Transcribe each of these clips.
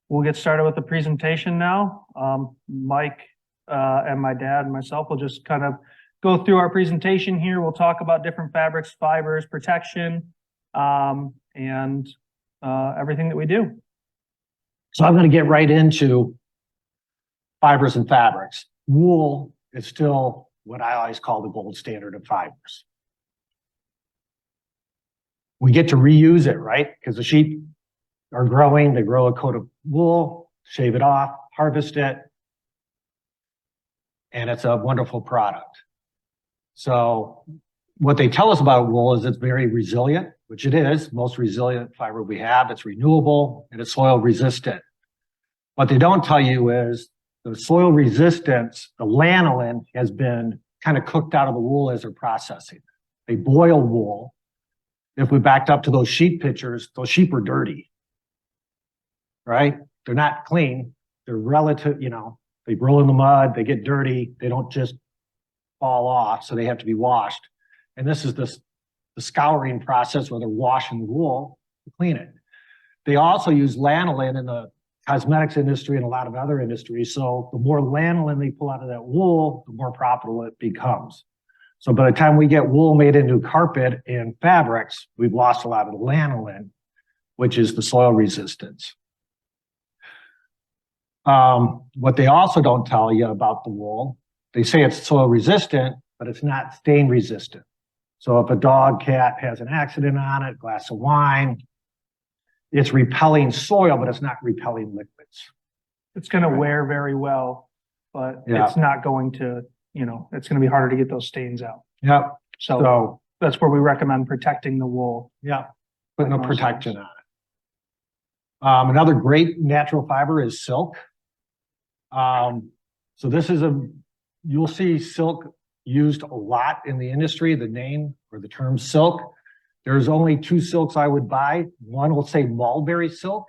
We'll get started with the presentation now. Mike and my dad and myself will just kind of go through our presentation here. We'll talk about different fabrics, fibers, protection, and everything that we do. So I'm going to get right into fibers and fabrics. Wool is still what I always call the gold standard of fibers. We get to reuse it, right? Because the sheep are growing, they grow a coat of wool, shave it off, harvest it, and it's a wonderful product. So what they tell us about wool is it's very resilient, which it is, most resilient fiber we have. It's renewable and it's soil resistant. What they don't tell you is the soil resistance, the lanolin has been kind of cooked out of the wool as they're processing. They boil wool. If we backed up to those sheep pictures, those sheep are dirty, right? They're not clean. They're relative, they roll in the mud, they get dirty. They don't just fall off, so they have to be washed. And this is the scouring process where they're washing the wool to clean it. They also use lanolin in the cosmetics industry and a lot of other industries. So the more lanolin they pull out of that wool, the more profitable it becomes. So by the time we get wool made into carpet and fabrics, we've lost a lot of the lanolin, which is the soil resistance. What they also don't tell you about the wool, they say it's soil resistant, but it's not stain resistant. So if a dog, cat has an accident on it, glass of wine, it's repelling soil, but it's not repelling liquids. It's going to wear very well, but it's not going to, it's going to be harder to get those stains out. Yep. So that's where we recommend protecting the wool. Yeah, put no protection on it. Another great natural fiber is silk. So this is you'll see silk used a lot in the industry, the name or the term silk. There's only two silks I would buy. One will say mulberry silk.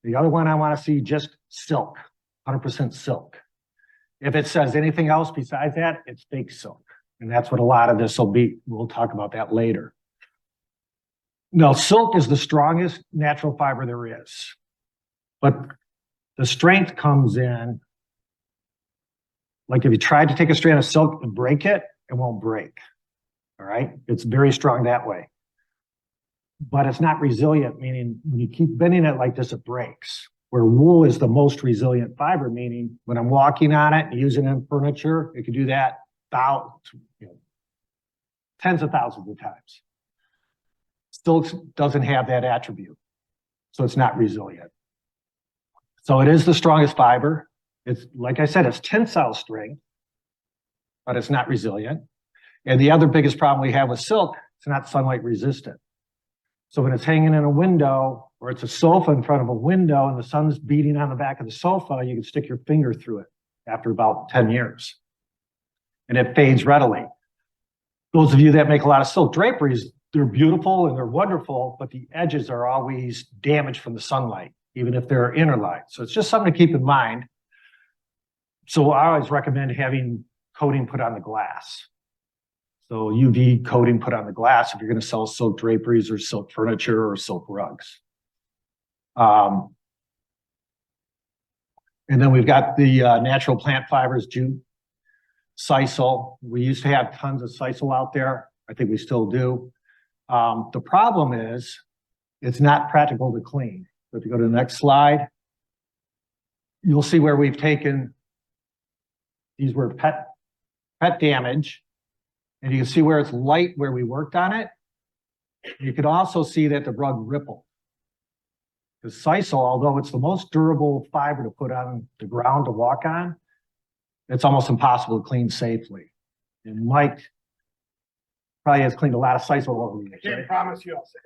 The other one I want to see just silk, 100% silk. If it says anything else besides that, it's fake silk. And that's what a lot of this will be. We'll talk about that later. Now, silk is the strongest natural fiber there is. But the strength comes in, like if you tried to take a strand of silk and break it, it won't break. All right? It's very strong that way. But it's not resilient, meaning when you keep bending it like this, it breaks. Where wool is the most resilient fiber, meaning when I'm walking on it and using it in furniture, it can do that tens of thousands of times. Silk doesn't have that attribute, so it's not resilient. So it is the strongest fiber. It's, like I said, it's tensile strength, but it's not resilient. And the other biggest problem we have with silk, it's not sunlight resistant. So when it's hanging in a window or it's a sofa in front of a window and the sun's beating on the back of the sofa, you can stick your finger through it after about 10 years. And it fades readily. Those of you that make a lot of silk draperies, they're beautiful and they're wonderful, but the edges are always damaged from the sunlight, even if they're inner light. So it's just something to keep in mind. So I always recommend having coating put on the glass. So UV coating put on the glass if you're going to sell silk draperies or silk furniture or silk rugs. And then we've got the natural plant fibers, jute, sisal. We used to have tons of sisal out there. I think we still do. The problem is it's not practical to clean. So if you go to the next slide, you'll see where we've taken, these were pet damage. And you can see where it's light where we worked on it. You can also see that the rug rippled. The sisal, although it's the most durable fiber to put on the ground to walk on, it's almost impossible to clean safely. And Mike probably has cleaned a lot of sisal over the years. I can't promise you I'll say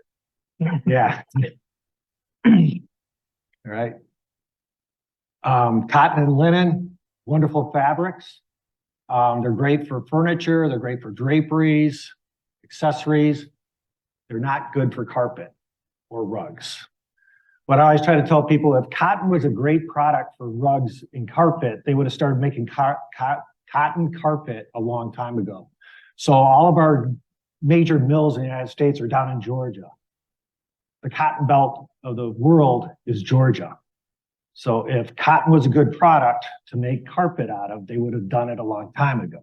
it. Yeah. All right. Cotton and linen, wonderful fabrics. They're great for furniture. They're great for draperies, accessories. They're not good for carpet or rugs. But I always try to tell people if cotton was a great product for rugs and carpet, they would have started making cotton carpet a long time ago. So all of our major mills in the United States are down in Georgia. The cotton belt of the world is Georgia. So if cotton was a good product to make carpet out of, they would have done it a long time ago.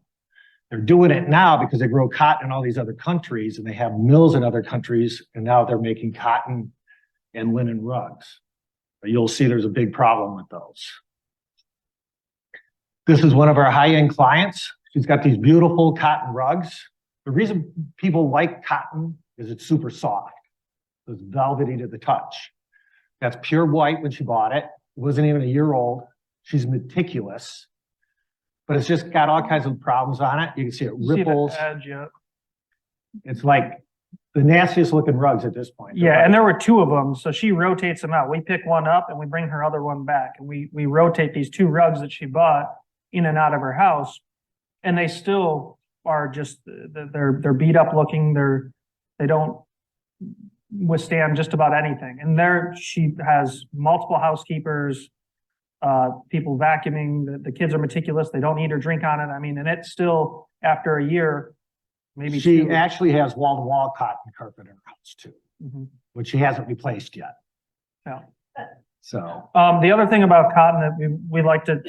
They're doing it now because they grow cotton in all these other countries and they have mills in other countries, and now they're making cotton and linen rugs. But you'll see there's a big problem with those. This is one of our high-end clients. She's got these beautiful cotton rugs. The reason people like cotton is it's super soft. It's velvety to the touch. That's pure white when she bought it. It wasn't even a year old. She's meticulous, but it's just got all kinds of problems on it. You can see it ripples. See the edge, yeah. It's like the nastiest looking rugs at this point. Yeah, and there were two of them, so she rotates them out. We pick one up and we bring her other one back, and we rotate these two rugs that she bought in and out of her house, and they still are just they're beat up looking. They don't withstand just about anything. And there she has multiple housekeepers, people vacuuming. The kids are meticulous. They don't eat or drink on it. I mean, and it's still after a year, maybe she two. actually has wall-to-wall cotton carpet in her house too, which she hasn't replaced yet. Yeah. So The other thing about cotton that we like to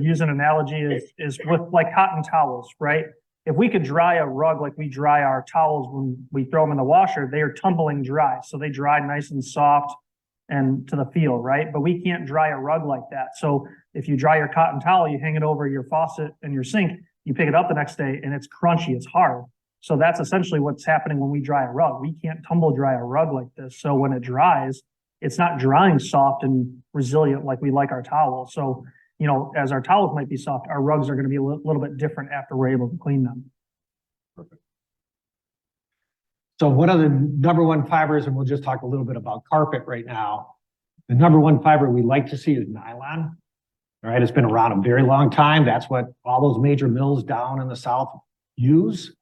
use an analogy is with like cotton towels, right? If we could dry a rug like we dry our towels when we throw them in the washer, they are tumbling dry. So they dry nice and soft and to the feel, right? But we can't dry a rug like that. So if you dry your cotton towel, you hang it over your faucet and your sink, you pick it up the next day and it's crunchy, it's hard. So that's essentially what's happening when we dry a rug. We can't tumble dry a rug like this. So when it dries, it's not drying soft and resilient like we like our towels. So, you know, as our towels might be soft, our rugs are going to be a little bit different after we're able to clean them. perfect. So one of the number one fibers, and we'll just talk a little bit about carpet right now. The number one fiber we like to see is nylon. All right, it's been around a very long time. That's what all those major mills down in the South use.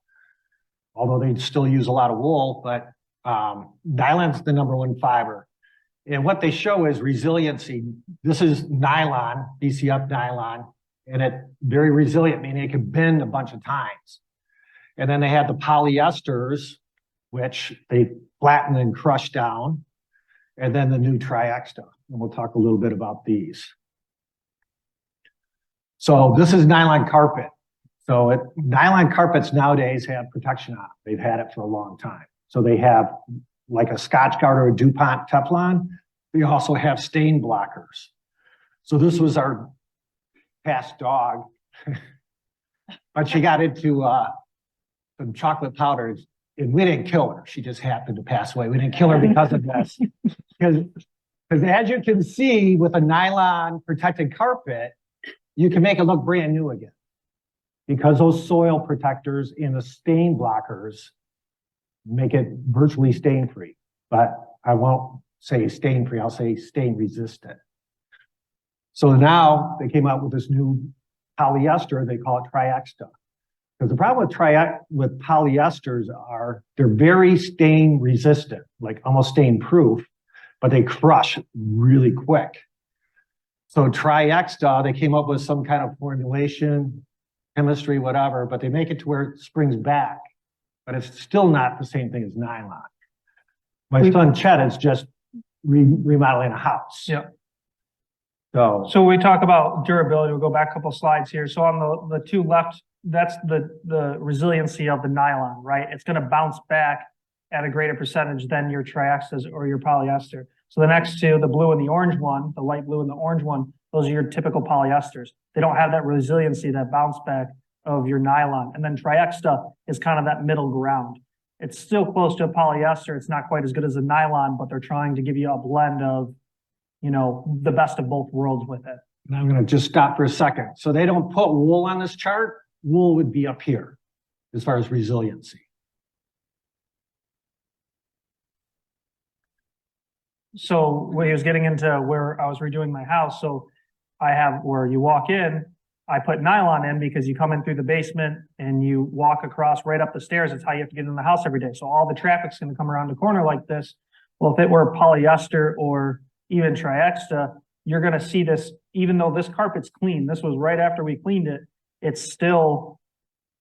Although they still use a lot of wool, but nylon's the number one fiber. And what they show is resiliency. This is nylon, BCF nylon, and it's very resilient, meaning it can bend a bunch of times. And then they had the polyesters, which they flatten and crush down, and then the new triexta. And we'll talk a little bit about these. So this is nylon carpet. So nylon carpets nowadays have protection on them. They've had it for a long time. So they have like a Scotch Guard or a DuPont Teflon. They also have stain blockers. So this was our past dog, but she got into some chocolate powders, and we didn't kill her. She just happened to pass away. We didn't kill her because of this. Because as you can see, with a nylon protected carpet, you can make it look brand new again. Because those soil protectors and the stain blockers make it virtually stain-free. But I won't say stain-free, I'll say stain-resistant. So now they came out with this new polyester, they call it triexta. Because the problem with polyesters are they're very stain-resistant, like almost stain-proof, but they crush really quick. So triexta, they came up with some kind of formulation, chemistry, whatever, but they make it to where it springs back. But it's still not the same thing as nylon. My son Chet is just remodeling a house. Yeah. So we talk about durability. We'll go back a couple slides here. So on the two left, that's the resiliency of the nylon, right? It's going to bounce back at a greater percentage than your triextas or your polyester. So the next two, the blue and the orange one, the light blue and the orange one, those are your typical polyesters. They don't have that resiliency, that bounce back of your nylon. And then triexta is kind of that middle ground. It's still close to a polyester. It's not quite as good as a nylon, but they're trying to give you a blend of, you know, the best of both worlds with it. and I'm going to just stop for a second. So they don't put wool on this chart. Wool would be up here as far as resiliency. So when he was getting into where I was redoing my house, so I have where you walk in, I put nylon in because you come in through the basement and you walk across right up the stairs. It's how you have to get in the house every day. So all the traffic's going to come around the corner like this. Well, if it were polyester or even triexta, you're going to see this, even though this carpet's clean, this was right after we cleaned it, it's still,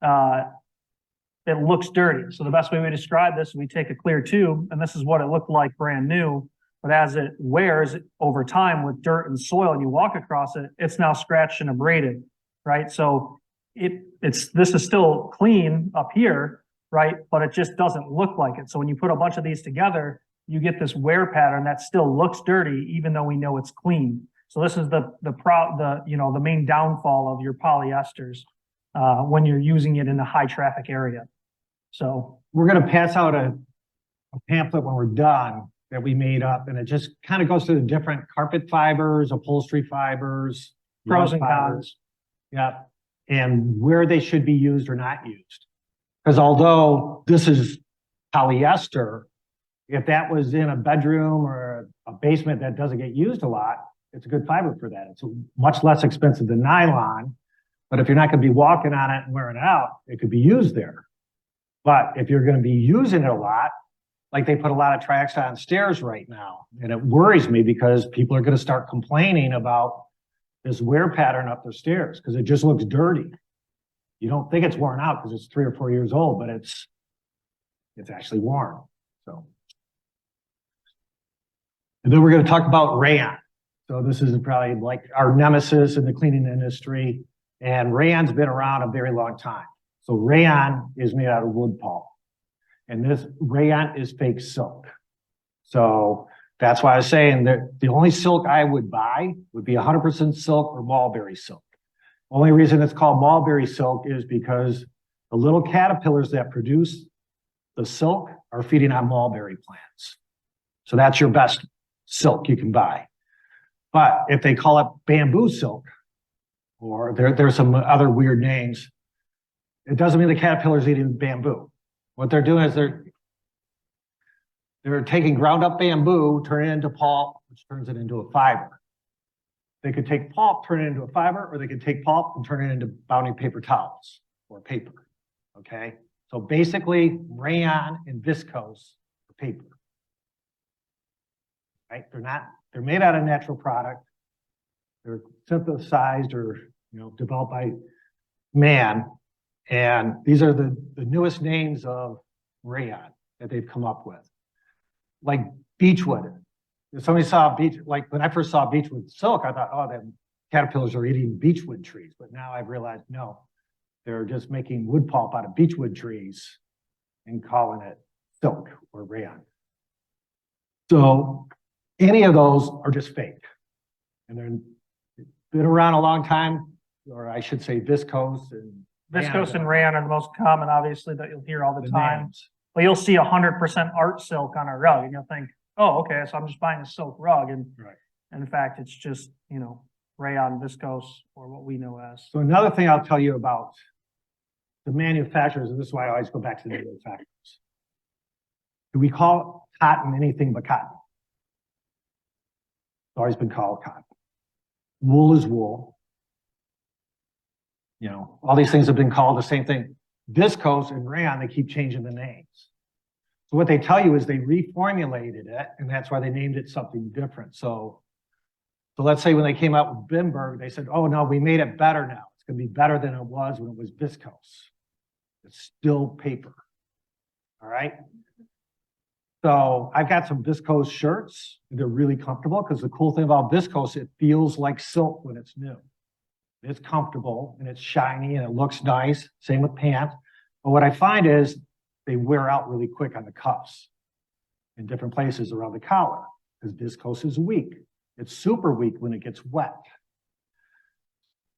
it looks dirty. So the best way we describe this, we take a clear tube, and this is what it looked like brand new. But as it wears over time with dirt and soil and you walk across it, it's now scratched and abraded, right? So this is still clean up here, right? But it just doesn't look like it. So when you put a bunch of these together, you get this wear pattern that still looks dirty, even though we know it's clean. So this is the main downfall of your polyesters when you're using it in a high traffic area. So We're going to pass out a pamphlet when we're done that we made up, and it just kind of goes through the different carpet fibers, upholstery fibers, pros rug and fibers. cons. Yeah, and where they should be used or not used. Because although this is polyester, if that was in a bedroom or a basement that doesn't get used a lot, it's a good fiber for that. It's much less expensive than nylon, but if you're not going to be walking on it and wearing it out, it could be used there. But if you're going to be using it a lot, like they put a lot of triax on stairs right now, and it worries me because people are going to start complaining about this wear pattern up their stairs because it just looks dirty. You don't think it's worn out because it's 3 or 4 years old, but it's actually worn. So, and then we're going to talk about rayon. So this is probably like our nemesis in the cleaning industry, and rayon's been around a very long time. So rayon is made out of wood pulp, and this rayon is fake silk. So that's why I was saying that the only silk I would buy would be 100% silk or mulberry silk. Only reason it's called mulberry silk is because the little caterpillars that produce the silk are feeding on mulberry plants. So that's your best silk you can buy. But if they call it bamboo silk, or there's some other weird names, it doesn't mean the caterpillar's eating bamboo. What they're doing is they're taking ground up bamboo, turn it into pulp, which turns it into a fiber. They could take pulp, turn it into a fiber, or they could take pulp and turn it into Bounty paper towels or paper, okay? So basically, rayon and viscose are paper, right? They're made out of natural product. They're synthesized or, developed by man. And these are the newest names of rayon that they've come up with. Like beechwood. If somebody saw like when I first saw beechwood silk, I thought, oh, the caterpillars are eating beechwood trees. But now I've realized, no, they're just making wood pulp out of beechwood trees and calling it silk or rayon. So any of those are just fake. And they've been around a long time, or I should say viscose and Viscose and rayon are the most common, obviously, that you'll hear all the time. names. But you'll see 100% art silk on a rug, and you'll think, oh, okay, so I'm just buying a silk rug. And Right. in fact, it's just, rayon, viscose, or what we know as. So another thing I'll tell you about the manufacturers, and this is why I always go back to the manufacturers. Do we call cotton anything but cotton? It's always been called cotton. Wool is wool. All these things have been called the same thing. Viscose and rayon, they keep changing the names. So what they tell you is they reformulated it, and that's why they named it something different. So let's say when they came out with Bimberg, they said, oh no, we made it better now. It's going to be better than it was when it was viscose. It's still paper. All right. So I've got some viscose shirts. They're really comfortable because the cool thing about viscose, it feels like silk when it's new. It's comfortable and it's shiny and it looks nice. Same with pants. But what I find is they wear out really quick on the cuffs in different places around the collar because viscose is weak. It's super weak when it gets wet.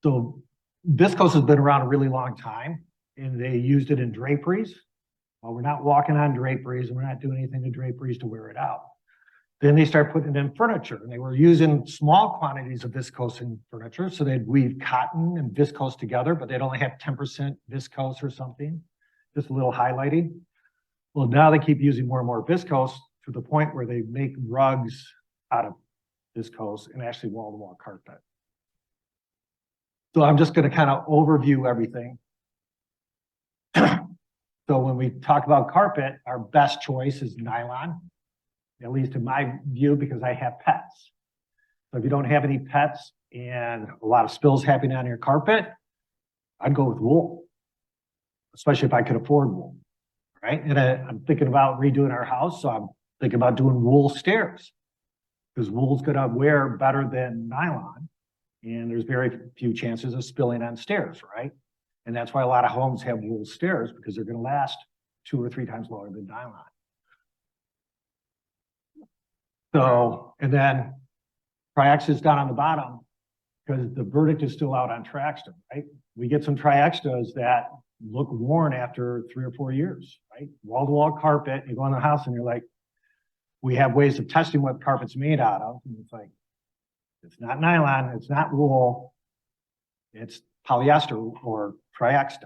So viscose has been around a really long time, and they used it in draperies. Well, we're not walking on draperies and we're not doing anything to draperies to wear it out. Then they start putting it in furniture, and they were using small quantities of viscose in furniture. So they'd weave cotton and viscose together, but they'd only have 10% viscose or something, just a little highlighting. Well, now they keep using more and more viscose to the point where they make rugs out of viscose and actually wall-to-wall carpet. So I'm just going to kind of overview everything. So when we talk about carpet, our best choice is nylon, at least in my view, because I have pets. So if you don't have any pets and a lot of spills happening on your carpet, I'd go with wool, especially if I could afford wool, right? And I'm thinking about redoing our house, so I'm thinking about doing wool stairs. because wool's gonna wear better than nylon. And there's very few chances of spilling on stairs, right? And that's why a lot of homes have wool stairs, because they're gonna last 2 or 3 times longer than nylon. So, and then Tri-Exta's down on the bottom, because the verdict is still out on Tri-Exta, right? We get some Tri-Extas that look worn after 3 or 4 years, right? Wall-to-wall carpet, you go in the house and you're like, we have ways of testing what carpet's made out of. And it's like, it's not nylon, it's not wool, it's polyester or Tri-Exta.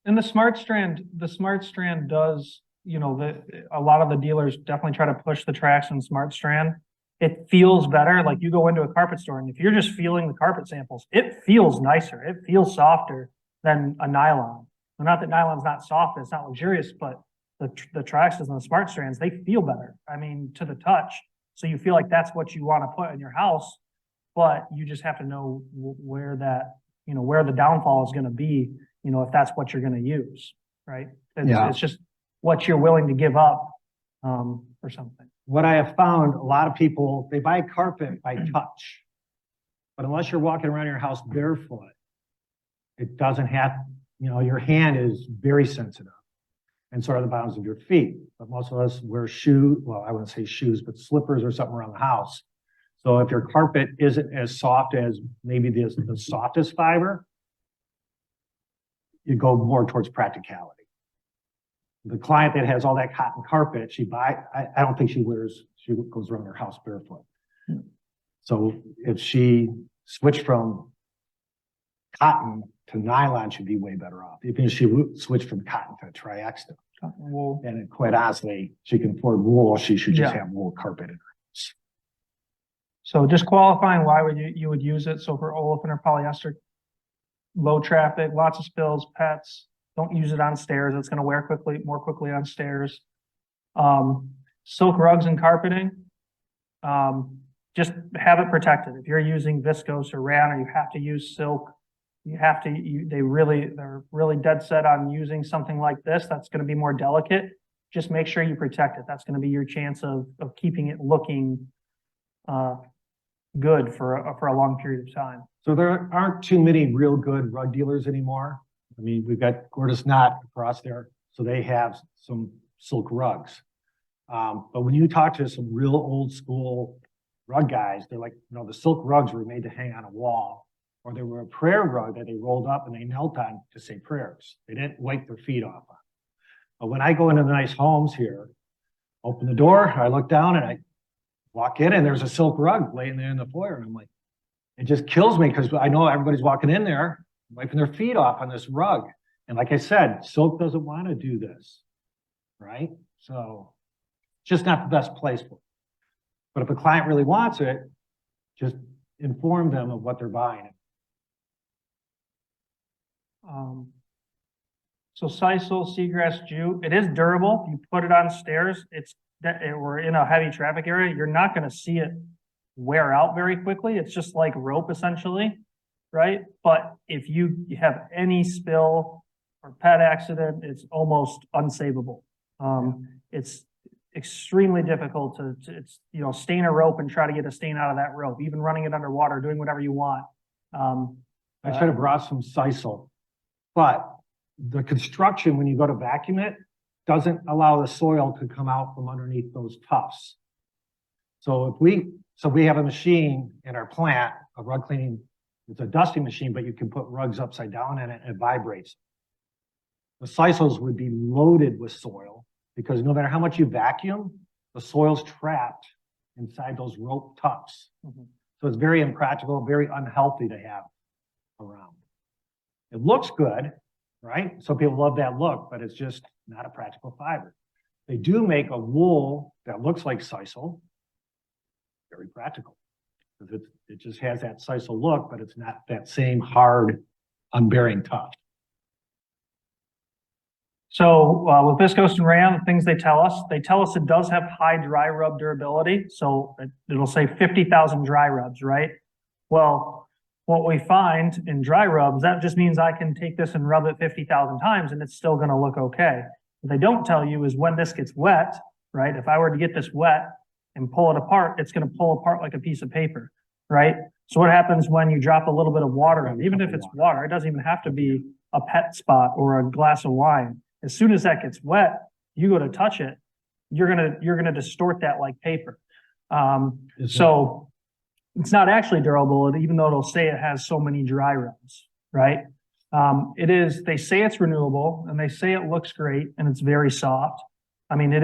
And the Smart Strand does, you know, a lot of the dealers definitely try to push the Tri-Exta and Smart Strand. It feels better. Like you go into a carpet store and if you're just feeling the carpet samples, it feels nicer. It feels softer than a nylon. Well, not that nylon's not soft, it's not luxurious, but the Tri-Extas and the Smart Strands, they feel better. I mean, to the touch. So you feel like that's what you want to put in your house, but you just have to know where that, you know, where the downfall is going to be, you know, if that's what you're going to use, right? It's just what you're willing to give up or something. What I have found, a lot of people, they buy carpet by touch, but unless you're walking around your house barefoot, it doesn't have, you know, your hand is very sensitive, and so are the bottoms of your feet. But most of us wear shoes, well, I wouldn't say shoes, but slippers or something around the house. So if your carpet isn't as soft as maybe the softest fiber, you go more towards practicality. The client that has all that cotton carpet, I don't think she goes around her house barefoot. So if she switched from cotton to nylon, she'd be way better off. Even if she switched from cotton to Tri-Exta. Wool. And quite honestly, she can afford wool, she should just have wool carpet in her house. So just qualifying why would you would use it. So for olefin or polyester, low traffic, lots of spills, pets, don't use it on stairs. It's going to wear more quickly on stairs. Silk rugs and carpeting, just have it protected. If you're using viscose or rayon, or you have to use silk, they're really dead set on using something like this. That's going to be more delicate. Just make sure you protect it. That's going to be your chance of keeping it looking good for a long period of time. So there aren't too many real good rug dealers anymore. I mean, we've got Gordis Knott across there, so they have some silk rugs. But when you talk to some real old school rug guys, they're like, you know, the silk rugs were made to hang on a wall, or they were a prayer rug that they rolled up and they knelt on to say prayers. They didn't wipe their feet off on. But when I go into the nice homes here, open the door, I look down and I walk in and there's a silk rug laying there in the foyer. And I'm like, it just kills me because I know everybody's walking in there, wiping their feet off on this rug. And like I said, silk doesn't want to do this, right? So it's just not the best place for it. But if a client really wants it, just inform them of what they're buying. So sisal, seagrass, jute, it is durable. If you put it on stairs, we're in a heavy traffic area, you're not going to see it wear out very quickly. It's just like rope essentially, right? But if you have any spill or pet accident, it's almost unsavable. It's extremely difficult to you know, stain a rope and try to get a stain out of that rope, even running it underwater, doing whatever you want. I should have brought some sisal, but the construction, when you go to vacuum it, doesn't allow the soil to come out from underneath those tufts. So we have a machine in our plant, a rug cleaning, it's a dusting machine, but you can put rugs upside down in it and it vibrates. The sisals would be loaded with soil because no matter how much you vacuum, the soil's trapped inside those rope tufts. So it's very impractical, very unhealthy to have around. It looks good, right? Some people love that look, but it's just not a practical fiber. They do make a wool that looks like sisal, very practical, because it just has that sisal look, but it's not that same hard, unbearing tuft. So with viscose and rayon, the things they tell us it does have high dry rub durability. So it'll say 50,000 dry rubs, right? Well, what we find in dry rubs, that just means I can take this and rub it 50,000 times and it's still going to look okay. What they don't tell you is when this gets wet, right? If I were to get this wet and pull it apart, it's going to pull apart like a piece of paper, right? So what happens when you drop a little bit of water in, even if it's water, it doesn't even have to be a pet spot or a glass of wine. As soon as that gets wet, you go to touch it, you're gonna distort that like paper. So it's not actually durable, even though it'll say it has so many dry runs, right? They say it's renewable and they say it looks great and it's very soft. I mean, it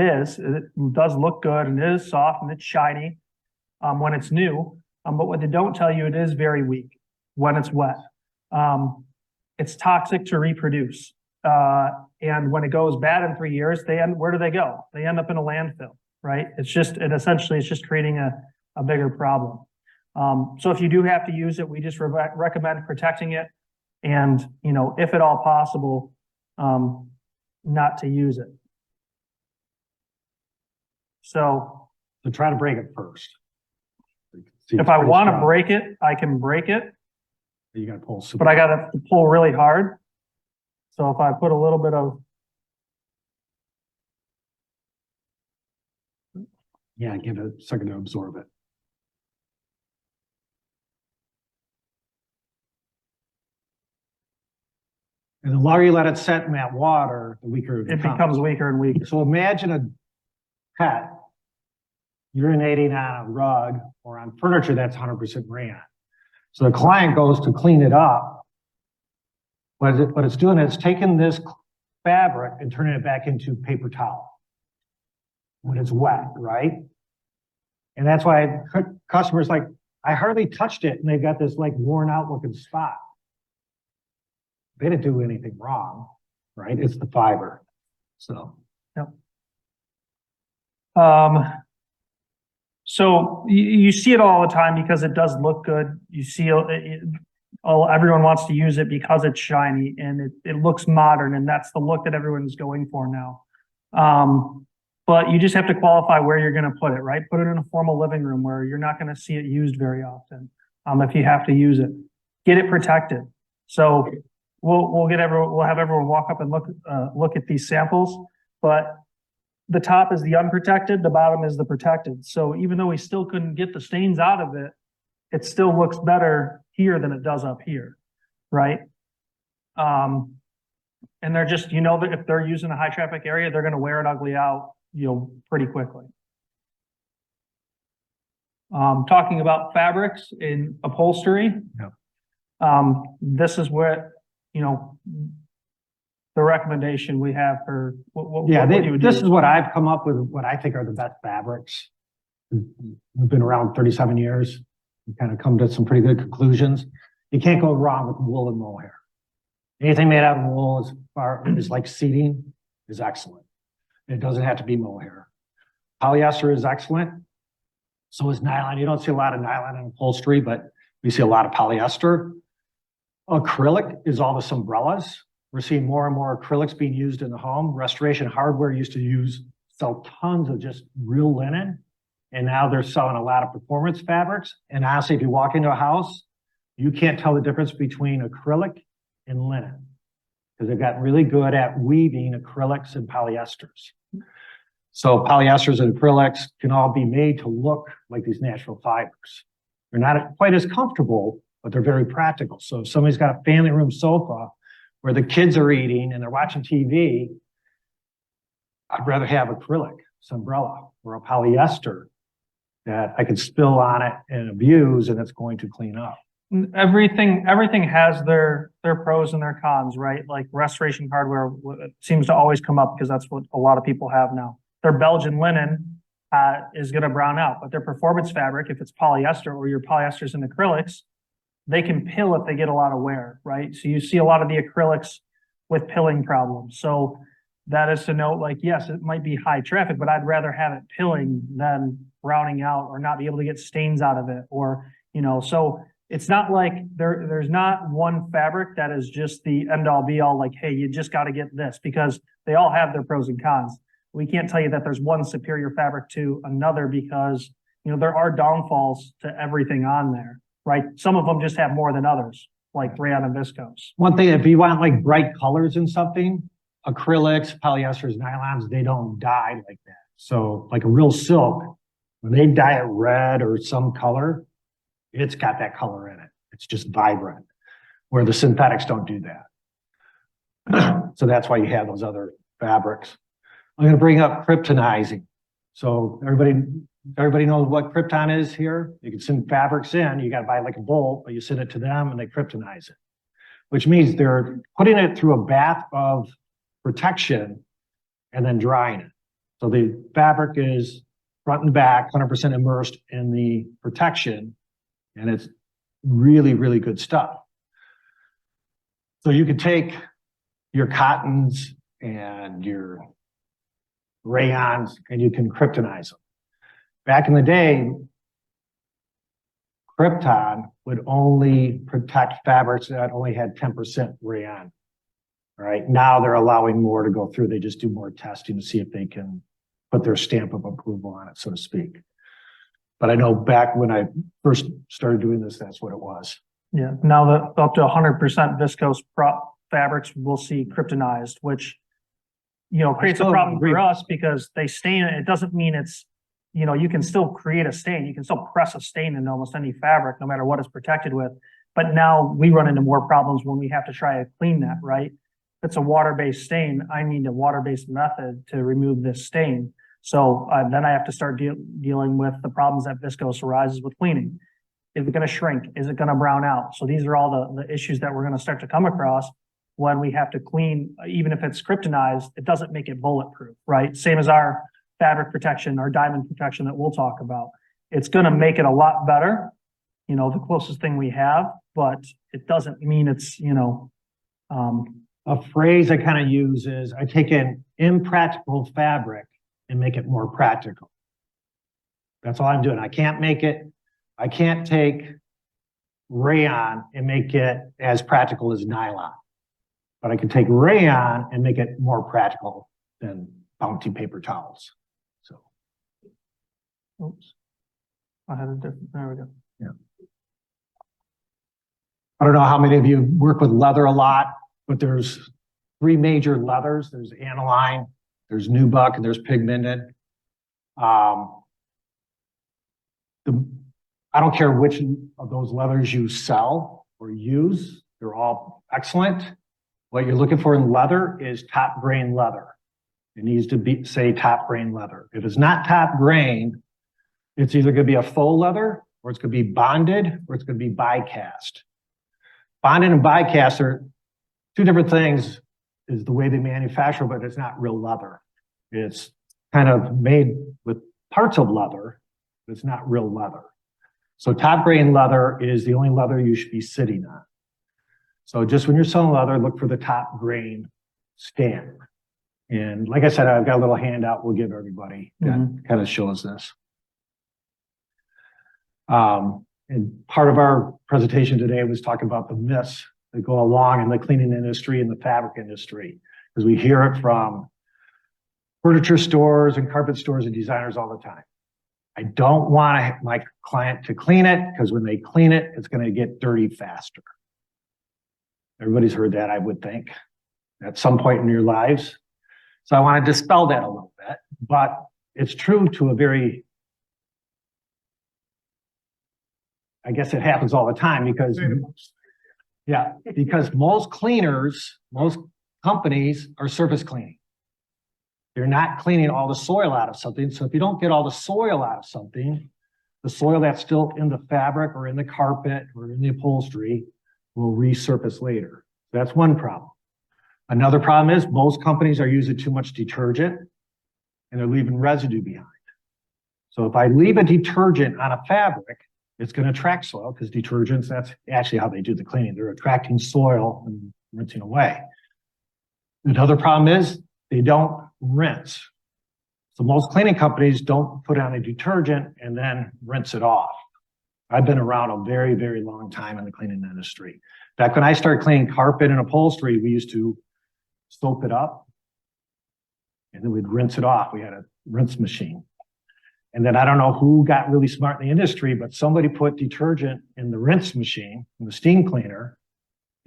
does look good and it is soft and it's shiny, when it's new. But what they don't tell you, it is very weak when it's wet. It's toxic to reproduce. And when it goes bad in 3 years, where do they go? They end up in a landfill, right? Essentially it's just creating a bigger problem. So if you do have to use it, we just recommend protecting it and, if at all possible, not to use it. So try to break it first. if I want to break it, I can break it, You gotta pull super. but I got to pull really hard. So if I put a little bit of, Yeah, give it a second to absorb it. And the longer you let it set in that water, the weaker it becomes weaker and weaker. So imagine a pet urinating on a rug or on furniture that's 100% rayon. So the client goes to clean it up. What it's doing is taking this fabric and turning it back into paper towel when it's wet, right? And that's why customers like, I hardly touched it, and they've got this like worn out looking spot. They didn't do anything wrong, right? It's the fiber. So. Yep. So you see it all the time because it does look good. You see everyone wants to use it because it's shiny and it looks modern, and that's the look that everyone's going for now. But you just have to qualify where you're going to put it, right? Put it in a formal living room where you're not going to see it used very often. If you have to use it, get it protected. So we'll have everyone walk up and look at these samples, but the top is the unprotected, the bottom is the protected. So even though we still couldn't get the stains out of it, it still looks better here than it does up here, right? And they're just, that if they're using a high traffic area, they're going to wear it ugly out, pretty quickly. Talking about fabrics in upholstery. Yeah. This is what, the recommendation we have for what you would this use. is what I've come up with, what I think are the best fabrics. We've been around 37 years. We kind of come to some pretty good conclusions. You can't go wrong with wool and mohair. Anything made out of wool as far as like seating is excellent. It doesn't have to be mohair. Polyester is excellent. So is nylon. You don't see a lot of nylon in upholstery, but we see a lot of polyester. Acrylic is all the umbrellas. We're seeing more and more acrylics being used in the home. Restoration Hardware used to sell tons of just real linen. And now they're selling a lot of performance fabrics. And honestly, if you walk into a house, you can't tell the difference between acrylic and linen, because they've gotten really good at weaving acrylics and polyesters. So polyesters and acrylics can all be made to look like these natural fibers. They're not quite as comfortable, but they're very practical. So if somebody's got a family room sofa where the kids are eating and they're watching TV, I'd rather have acrylic, umbrella, or a polyester that I can spill on it and abuse, and it's going to clean up. Everything has their pros and their cons, right? Like Restoration Hardware seems to always come up because that's what a lot of people have now. Their Belgian linen is going to brown out, but their performance fabric, if it's polyester or your polyesters and acrylics, they can pill if they get a lot of wear, right? So you see a lot of the acrylics with pilling problems. So that is to note, like, yes, it might be high traffic, but I'd rather have it pilling than browning out or not be able to get stains out of it, or, so it's not like there's not one fabric that is just the end all be all, like, hey, you just got to get this, because they all have their pros and cons. We can't tell you that there's one superior fabric to another because, there are downfalls to everything on there, right? Some of them just have more than others, like rayon and viscose. One thing, if you want like bright colors in something, acrylics, polyesters, nylons, they don't dye like that. So like a real silk When they dye it red or some color, it's got that color in it. It's just vibrant, where the synthetics don't do that. So that's why you have those other fabrics. I'm going to bring up kryptonizing. So everybody knows what krypton is here. You can send fabrics in. You got to buy like a bolt, but you send it to them and they kryptonize it, which means they're putting it through a bath of protection and then drying it. So the fabric is front and back, 100% immersed in the protection, and it's really, really good stuff. So you could take your cottons and your rayons and you can kryptonize them. Back in the day, Krypton would only protect fabrics that only had 10% rayon. All right, now they're allowing more to go through. They just do more testing to see if they can put their stamp of approval on it, so to speak. But I know back when I first started doing this, that's what it was. Yeah, now that up to 100% viscose fabrics will see kryptonized, which, you know, creates a problem for us because they stain it. It doesn't mean it's, you know, you can still create a stain. You can still press a stain into almost any fabric, no matter what it's protected with. But now we run into more problems when we have to try to clean that, right? If it's a water-based stain, I need a water-based method to remove this stain. So then I have to start dealing with the problems that viscose arises with cleaning. Is it going to shrink? Is it going to brown out? So these are all the issues that we're going to start to come across when we have to clean. Even if it's kryptonized, it doesn't make it bulletproof, right? Same as our fabric protection, our diamond protection that we'll talk about. It's going to make it a lot better, you know, the closest thing we have, but it doesn't mean it's, you know. A phrase I kind of use is I take an impractical fabric and make it more practical. That's all I'm doing. I can't take rayon and make it as practical as nylon, but I can take rayon and make it more practical than Bounty paper towels. So, Oops. I had a different, there we go. yeah. I don't know how many of you work with leather a lot, but there's three major leathers. There's aniline, there's nubuck, and there's pigmented. I don't care which of those leathers you sell or use, they're all excellent. What you're looking for in leather is top grain leather. It needs to say top grain leather. If it's not top grain, it's either going to be a faux leather, or it's going to be bonded, or it's going to be die-cast. Bonded and die-cast are two different things, is the way they manufacture, but it's not real leather. It's kind of made with parts of leather, but it's not real leather. So top grain leather is the only leather you should be sitting on. So just when you're selling leather, look for the top grain stamp. And like I said, I've got a little handout we'll give everybody that kind of shows this. And part of our presentation today was talking about the myths that go along in the cleaning industry and the fabric industry, because we hear it from furniture stores and carpet stores and designers all the time. I don't want my client to clean it because when they clean it, it's going to get dirty faster. Everybody's heard that, I would think, at some point in your lives. So I want to dispel that a little bit, but it's true to a very, I guess it happens all the time because, yeah, because most cleaners, most companies are surface cleaning. They're not cleaning all the soil out of something. So if you don't get all the soil out of something, the soil that's still in the fabric or in the carpet or in the upholstery will resurface later. That's one problem. Another problem is most companies are using too much detergent and they're leaving residue behind. So if I leave a detergent on a fabric, it's going to attract soil because detergents, that's actually how they do the cleaning. They're attracting soil and rinsing away. Another problem is they don't rinse. So most cleaning companies don't put on a detergent and then rinse it off. I've been around a very, very long time in the cleaning industry. Back when I started cleaning carpet and upholstery, we used to soap it up and then we'd rinse it off. We had a rinse machine. And then I don't know who got really smart in the industry, but somebody put detergent in the rinse machine, in the steam cleaner,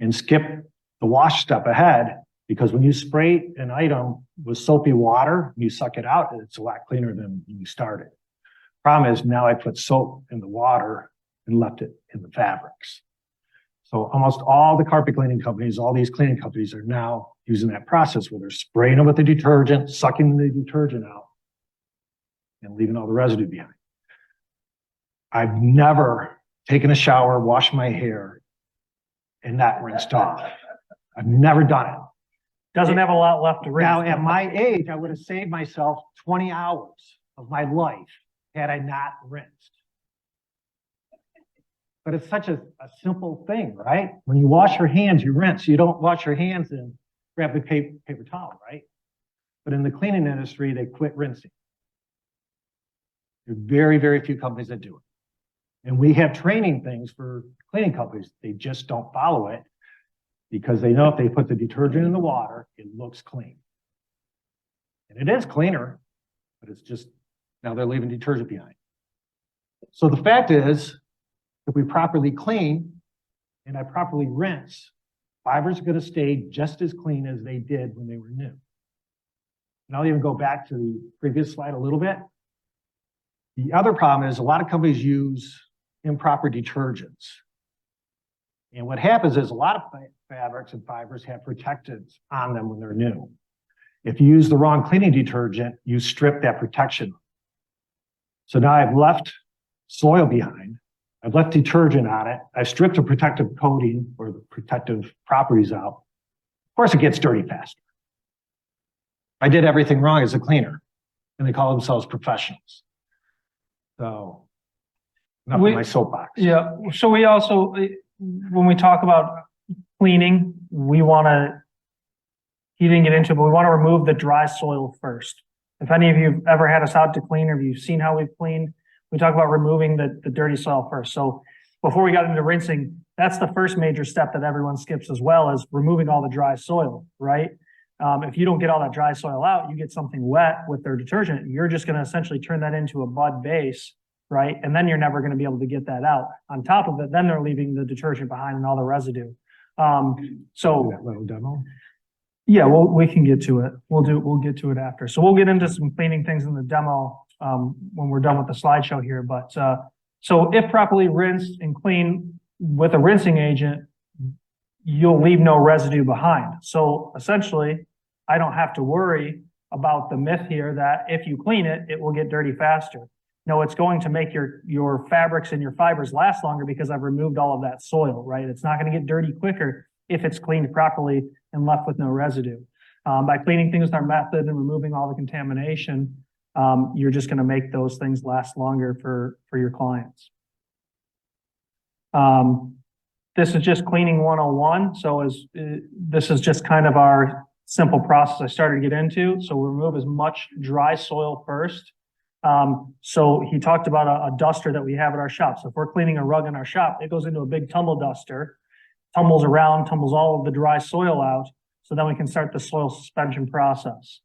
and skipped the wash step ahead, because when you spray an item with soapy water, you suck it out, it's a lot cleaner than when you started. Problem is now I put soap in the water and left it in the fabrics. So almost all the carpet cleaning companies, all these cleaning companies are now using that process where they're spraying them with the detergent, sucking the detergent out, and leaving all the residue behind. I've never taken a shower, washed my hair, and not rinsed off. I've never done it. Doesn't have a lot left to rinse. Now, at my age, I would have saved myself 20 hours of my life had I not rinsed. But it's such a simple thing, right? When you wash your hands, you rinse. You don't wash your hands and grab the paper towel, right? But in the cleaning industry, they quit rinsing. There are very, very few companies that do it. And we have training things for cleaning companies. They just don't follow it because they know if they put the detergent in the water, it looks clean. And it is cleaner, but it's just, now they're leaving detergent behind. So the fact is, if we properly clean and I properly rinse, fibers are going to stay just as clean as they did when they were new. And I'll even go back to the previous slide a little bit. The other problem is a lot of companies use improper detergents. And what happens is a lot of fabrics and fibers have protectants on them when they're new. If you use the wrong cleaning detergent, you strip that protection. So now I've left soil behind. I've left detergent on it. I've stripped the protective coating or the protective properties out. Of course, it gets dirty faster. I did everything wrong as a cleaner, and they call themselves professionals. So, enough of my soapbox. Yeah, so we also, when we talk about cleaning, we want to, he didn't get into it, but we want to remove the dry soil first. If any of you have ever had us out to clean, or if you've seen how we've cleaned, we talk about removing the dirty soil first. So before we got into rinsing, that's the first major step that everyone skips as well, is removing all the dry soil, right? If you don't get all that dry soil out, you get something wet with their detergent, you're just going to essentially turn that into a mud base, right? And then you're never going to be able to get that out. On top of it, then they're leaving the detergent behind and all the residue. So that little demo. yeah, we can get to it. We'll get to it after. So we'll get into some cleaning things in the demo when we're done with the slideshow here. But so if properly rinsed and cleaned with a rinsing agent, you'll leave no residue behind. So essentially, I don't have to worry about the myth here that if you clean it, it will get dirty faster. No, it's going to make your fabrics and your fibers last longer because I've removed all of that soil, right? It's not going to get dirty quicker if it's cleaned properly and left with no residue. By cleaning things with our method and removing all the contamination, you're just going to make those things last longer for your clients. This is just cleaning 101. So this is just kind of our simple process I started to get into. So we remove as much dry soil first. So he talked about a duster that we have at our shop. So if we're cleaning a rug in our shop, it goes into a big tumble duster, tumbles around, tumbles all of the dry soil out. So then we can start the soil suspension process.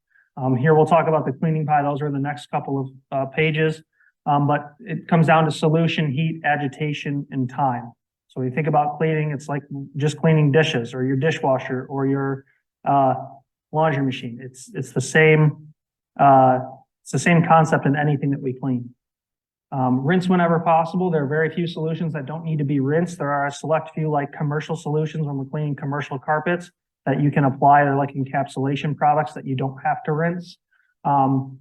Here we'll talk about the cleaning pie. Those are the next couple of pages. But it comes down to solution, heat, agitation, and time. So when you think about cleaning, it's like just cleaning dishes or your dishwasher or your laundry machine. It's the same concept in anything that we clean. Rinse whenever possible. There are very few solutions that don't need to be rinsed. There are a select few like commercial solutions when we're cleaning commercial carpets that you can apply. They're like encapsulation products that you don't have to rinse. And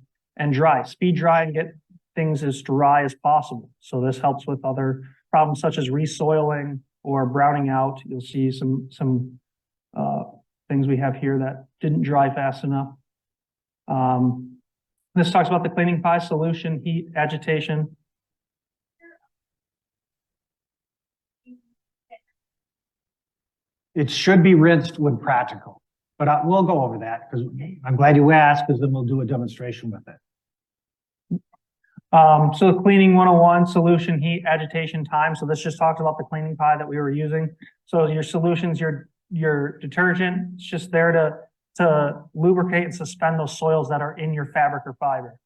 dry, speed dry and get things as dry as possible. So this helps with other problems such as resoiling or browning out. You'll see some things we have here that didn't dry fast enough. This talks about the cleaning pie solution, heat, agitation. It should be rinsed when practical, but we'll go over that because I'm glad you asked, because then we'll do a demonstration with it. So the cleaning 101, solution, heat, agitation, time. So this just talks about the cleaning pie that we were using. So your solutions, your detergent, it's just there to lubricate and suspend those soils that are in your fabric or fiber.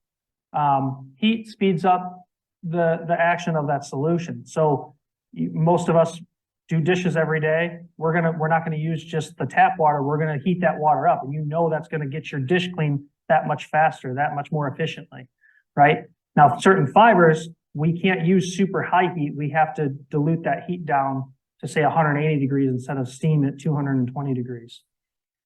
Heat speeds up the action of that solution. So most of us do dishes every day. We're not gonna use just the tap water. We're gonna heat that water up, and you know that's gonna get your dish clean that much faster, that much more efficiently, right? Now, certain fibers, we can't use super high heat. We have to dilute that heat down to say 180 degrees instead of steam at 220 degrees.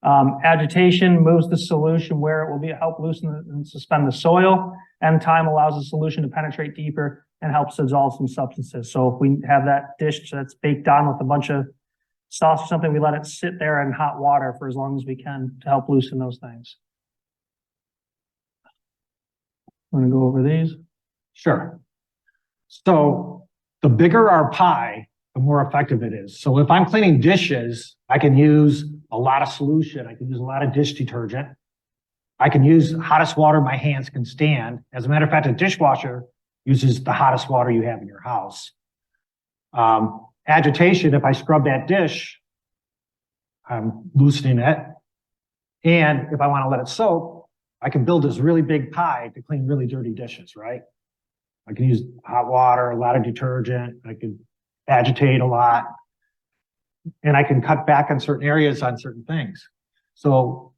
Agitation moves the solution where it will help loosen and suspend the soil, and time allows the solution to penetrate deeper and helps dissolve some substances. So if we have that dish that's baked on with a bunch of sauce or something, we let it sit there in hot water for as long as we can to help loosen those things. I'm gonna go over these. Sure. So the bigger our pie, the more effective it is. So if I'm cleaning dishes, I can use a lot of solution. I can use a lot of dish detergent. I can use hottest water my hands can stand. As a matter of fact, a dishwasher uses the hottest water you have in your house. Agitation, if I scrub that dish, I'm loosening it. And if I want to let it soak, I can build this really big pie to clean really dirty dishes, right? I can use hot water, a lot of detergent. I can agitate a lot. And I can cut back on certain areas on certain things. So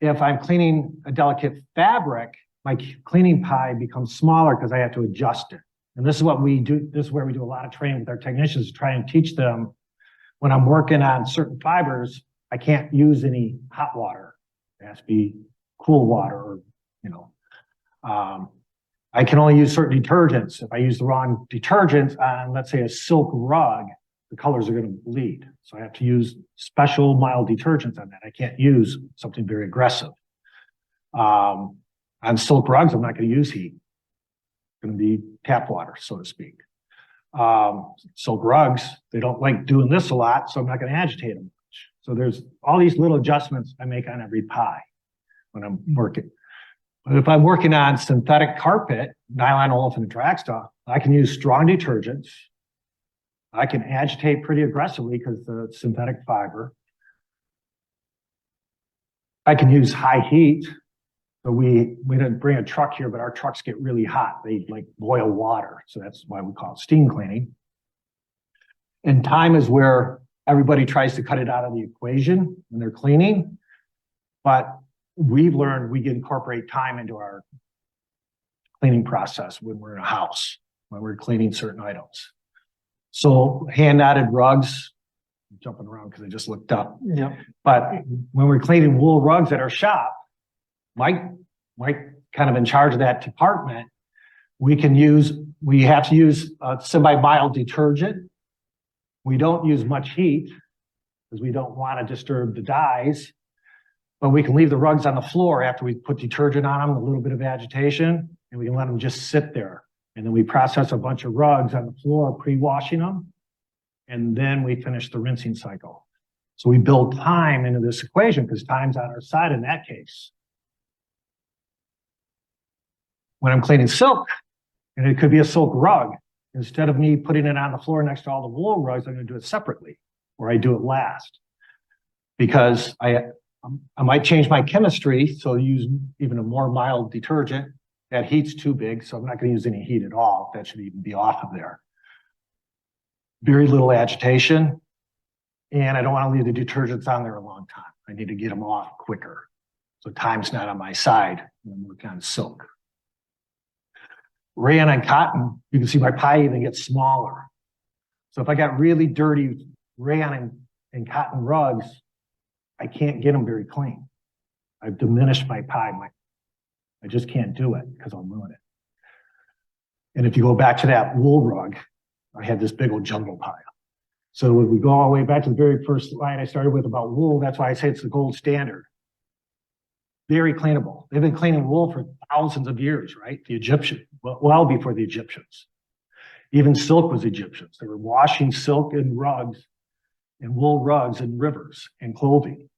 if I'm cleaning a delicate fabric, my cleaning pie becomes smaller because I have to adjust it. And this is what we do. This is where we do a lot of training with our technicians to try and teach them when I'm working on certain fibers, I can't use any hot water. It has to be cool water, or, you know, I can only use certain detergents. If I use the wrong detergent on, let's say, a silk rug, the colors are going to bleed. So I have to use special mild detergents on that. I can't use something very aggressive. On silk rugs, I'm not going to use heat. It's going to be tap water, so to speak. Silk rugs, they don't like doing this a lot, so I'm not going to agitate them much. So there's all these little adjustments I make on every pie when I'm working. But if I'm working on synthetic carpet, nylon, olefin, and drag stock, I can use strong detergents. I can agitate pretty aggressively because the synthetic fiber. I can use high heat. So we didn't bring a truck here, but our trucks get really hot. They like boil water. So that's why we call it steam cleaning. And time is where everybody tries to cut it out of the equation when they're cleaning. But we've learned we can incorporate time into our cleaning process when we're in a house, when we're cleaning certain items. So hand knotted rugs, I'm jumping around because I just looked up. Yep. But when we're cleaning wool rugs at our shop, Mike kind of in charge of that department, we have to use a semi-mild detergent. We don't use much heat because we don't want to disturb the dyes, but we can leave the rugs on the floor after we put detergent on them, a little bit of agitation, and we can let them just sit there. And then we process a bunch of rugs on the floor, pre-washing them, and then we finish the rinsing cycle. So we build time into this equation because time's on our side in that case. When I'm cleaning silk, and it could be a silk rug, instead of me putting it on the floor next to all the wool rugs, I'm going to do it separately, or I do it last. Because I might change my chemistry, so use even a more mild detergent. That heat's too big, so I'm not going to use any heat at all. That should even be off of there. Very little agitation, and I don't want to leave the detergents on there a long time. I need to get them off quicker. So time's not on my side when I'm working on silk. Rayon and cotton, you can see my pie even gets smaller. So if I got really dirty rayon and cotton rugs, I can't get them very clean. I've diminished my pie. I just can't do it because I'll ruin it. And if you go back to that wool rug, I had this big old jungle pile. So if we go all the way back to the very first slide I started with about wool, that's why I say it's the gold standard. Very cleanable. They've been cleaning wool for thousands of years, right? The Egyptians, well before the Egyptians. Even silk was Egyptians. They were washing silk and rugs and wool rugs in rivers and clothing.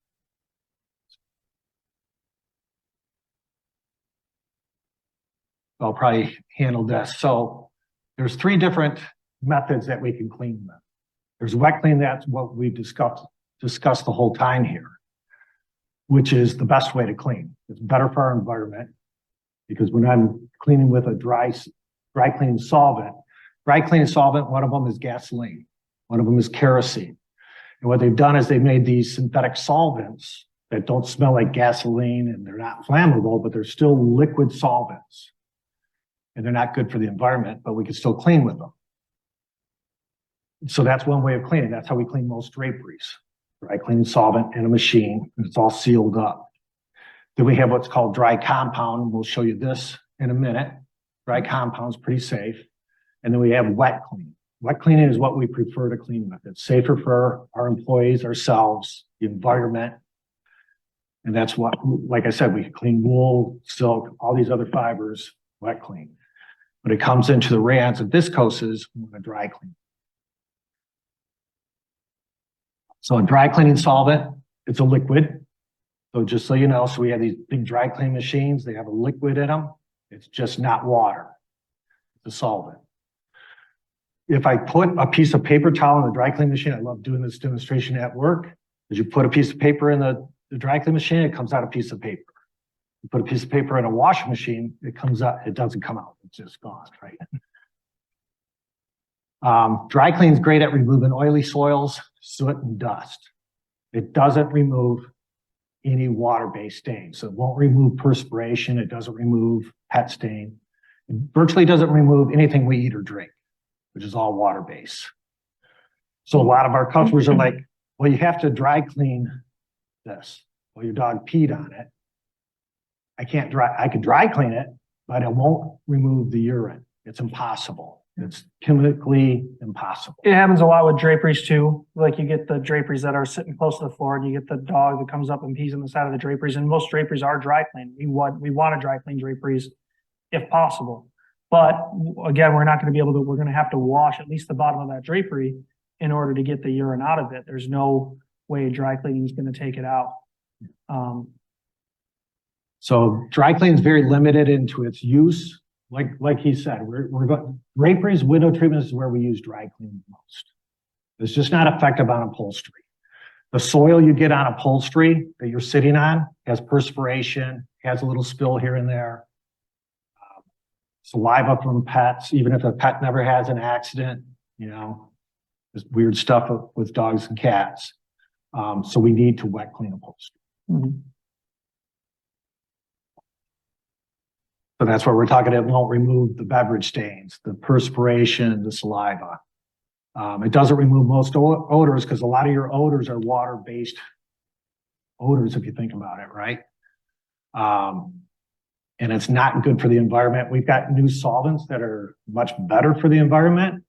I'll probably handle this. So there's 3 different methods that we can clean them. There's wet clean, that's what we've discussed the whole time here, which is the best way to clean. It's better for our environment because when I'm cleaning with a dry cleaning solvent, one of them is gasoline, one of them is kerosene. And what they've done is they made these synthetic solvents that don't smell like gasoline and they're not flammable, but they're still liquid solvents. and they're not good for the environment, but we can still clean with them. So that's one way of cleaning. That's how we clean most draperies. Dry cleaning solvent in a machine, and it's all sealed up. Then we have what's called dry compound. We'll show you this in a minute. Dry compound's pretty safe. And then we have wet cleaning. Wet cleaning is what we prefer to clean with. It's safer for our employees, ourselves, the environment. And that's what, like I said, we can clean wool, silk, all these other fibers, wet clean. When it comes into the rayons and viscoses, we're going to dry clean. So a dry cleaning solvent, it's a liquid. So just so you know, so we have these big dry cleaning machines, they have a liquid in them. It's just not water, it's a solvent. If I put a piece of paper towel in the dry cleaning machine, I love doing this demonstration at work, is you put a piece of paper in the dry cleaning machine, it comes out a piece of paper. You put a piece of paper in a washing machine, it comes out, it doesn't come out, it's just gone, right? Dry clean is great at removing oily soils, soot, and dust. It doesn't remove any water-based stains. So it won't remove perspiration. It doesn't remove pet stain. It virtually doesn't remove anything we eat or drink, which is all water-based. So a lot of our customers are like, well, you have to dry clean this. Well, your dog peed on it. I could dry clean it, but it won't remove the urine. It's impossible. It's chemically impossible. It happens a lot with draperies too. Like you get the draperies that are sitting close to the floor, and you get the dog that comes up and pees on the side of the draperies. And most draperies are dry cleaned. We want to dry clean draperies if possible. But again, we're not going to be able to. We're going to have to wash at least the bottom of that drapery in order to get the urine out of it. There's no way dry cleaning is going to take it out. So dry clean is very limited into its use. Like he said, we're going draperies, window treatments is where we use dry cleaning most. It's just not effective on upholstery. The soil you get on upholstery that you're sitting on has perspiration, has a little spill here and there. Saliva from pets, even if a pet never has an accident, you know, there's weird stuff with dogs and cats. So we need to wet clean upholstery. Mm-hmm. So that's where we're talking, it won't remove the beverage stains, the perspiration, the saliva. It doesn't remove most odors because a lot of your odors are water-based odors, if you think about it, right? And it's not good for the environment. We've got new solvents that are much better for the environment,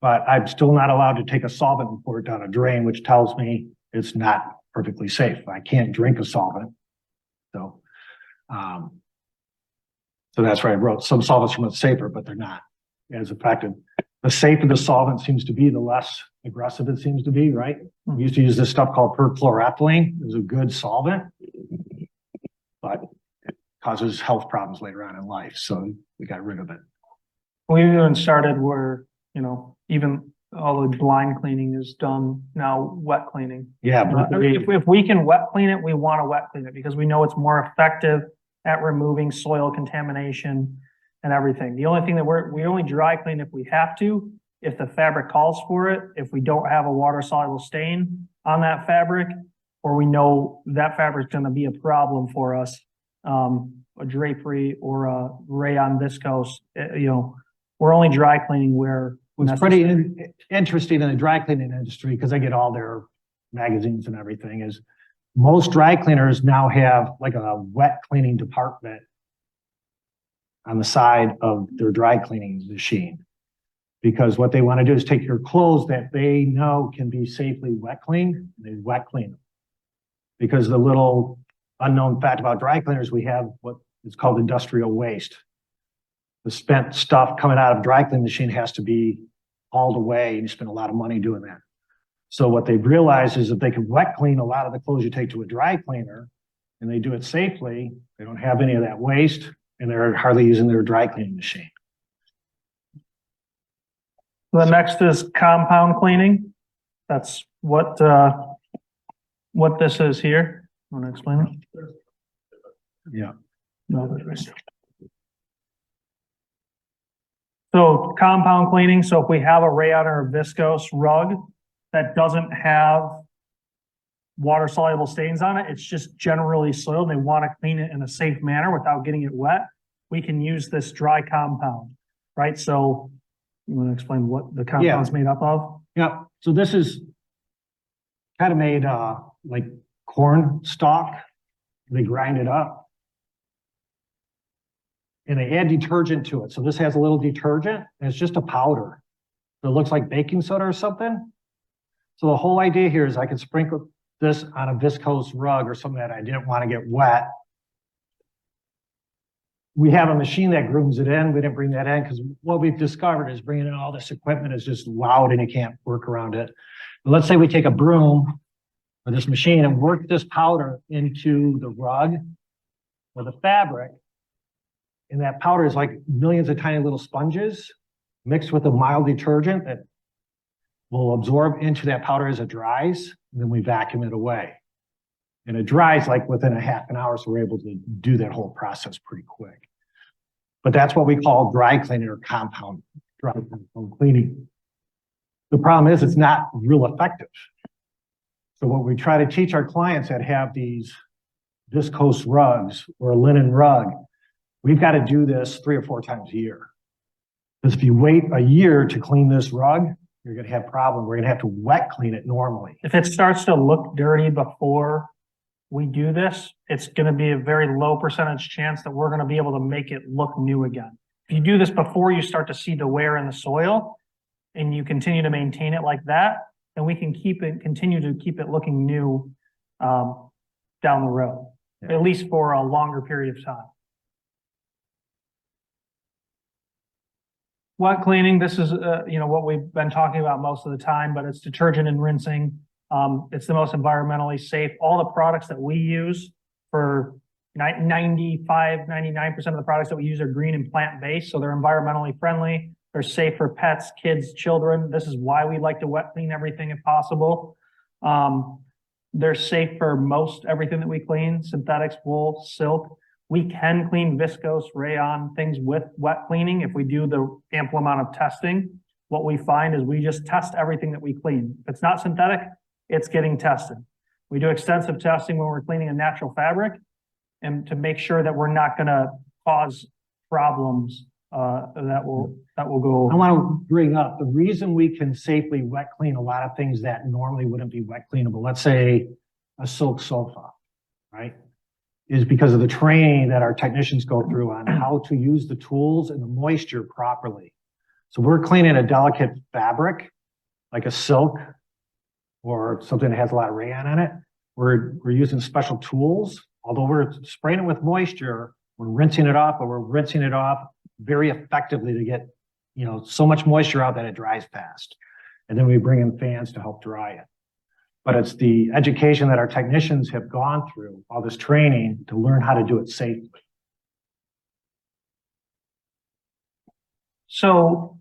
but I'm still not allowed to take a solvent and pour it down a drain, which tells me it's not perfectly safe. I can't drink a solvent. So that's why I wrote some solvents are safer, but they're not as effective. The safer the solvent seems to be, the less aggressive it seems to be, right? We used to use this stuff called perchloroethylene. It was a good solvent, but it causes health problems later on in life. So we got rid of it. We even started where, you know, even all the blind cleaning is done now, wet cleaning. Yeah. If we can wet clean it, we want to wet clean it because we know it's more effective at removing soil contamination and everything. The only thing that we only dry clean if we have to, if the fabric calls for it, if we don't have a water soluble stain on that fabric, or we know that fabric's going to be a problem for us, a drapery or a rayon viscose, you know, we're only dry cleaning where It's pretty interesting in the dry cleaning industry because I get all their magazines and everything is most dry cleaners now have like a wet cleaning department on the side of their dry cleaning machine. Because what they want to do is take your clothes that they know can be safely wet cleaned, and they wet clean them. Because the little unknown fact about dry cleaners, we have what is called industrial waste. The spent stuff coming out of a dry cleaning machine has to be hauled away, and you spend a lot of money doing that. So what they've realized is if they can wet clean a lot of the clothes you take to a dry cleaner and they do it safely, they don't have any of that waste and they're hardly using their dry cleaning machine. The next is compound cleaning. That's what this is here. Want to explain it? Yeah. No, there's So compound cleaning. So if we have a rayon or a viscose rug that doesn't have water soluble stains on it, it's just generally soiled. They want to clean it in a safe manner without getting it wet. we can use this dry compound, right? So you want to explain what the compound's made up of? Yeah, so this is kind of made like corn stalk. They grind it up and they add detergent to it. So this has a little detergent and it's just a powder. It looks like baking soda or something. So the whole idea here is I can sprinkle this on a viscose rug or something that I didn't want to get wet. We have a machine that grooms it in. We didn't bring that in because what we've discovered is bringing in all this equipment is just loud and you can't work around it. But let's say we take a broom or this machine and work this powder into the rug or the fabric. And that powder is like millions of tiny little sponges mixed with a mild detergent that will absorb into that powder as it dries. And then we vacuum it away. And it dries like within a half an hour, so we're able to do that whole process pretty quick. But that's what we call dry cleaning or compound dry cleaning. The problem is it's not real effective. So what we try to teach our clients that have these viscose rugs or a linen rug, we've got to do this 3 or 4 times a year. Because if you wait a year to clean this rug, you're going to have problems. We're going to have to wet clean it normally. If it starts to look dirty before we do this, it's going to be a very low percentage chance that we're going to be able to make it look new again. If you do this before you start to see the wear in the soil and you continue to maintain it like that, then we can continue to keep it looking new down the road, at least for a longer period of time. Wet cleaning, this is what we've been talking about most of the time, but it's detergent and rinsing. It's the most environmentally safe. All the products that we use for 99% of the products that we use are green and plant-based, so they're environmentally friendly. They're safe for pets, kids, children. This is why we like to wet clean everything if possible. They're safe for most everything that we clean, synthetics, wool, silk. We can clean viscose, rayon, things with wet cleaning if we do the ample amount of testing. What we find is we just test everything that we clean. If it's not synthetic, it's getting tested. We do extensive testing when we're cleaning a natural fabric and to make sure that we're not going to cause problems that will go. I want to bring up the reason we can safely wet clean a lot of things that normally wouldn't be wet cleanable. Let's say a silk sofa, right? Is because of the training that our technicians go through on how to use the tools and the moisture properly. So we're cleaning a delicate fabric like a silk or something that has a lot of rayon on it. We're using special tools. Although we're spraying it with moisture, we're rinsing it off, but we're rinsing it off very effectively to get, so much moisture out that it dries fast. And then we bring in fans to help dry it. But it's the education that our technicians have gone through, all this training to learn how to do it safely. So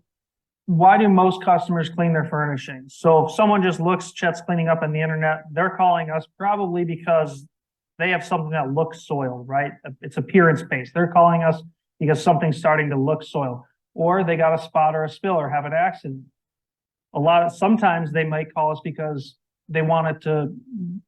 why do most customers clean their furnishings? So if someone just looks Chet's cleaning up on the internet, they're calling us probably because they have something that looks soiled, right? It's appearance-based. They're calling us because something's starting to look soiled, or they got a spot or a spill or have an accident. Sometimes they might call us because they want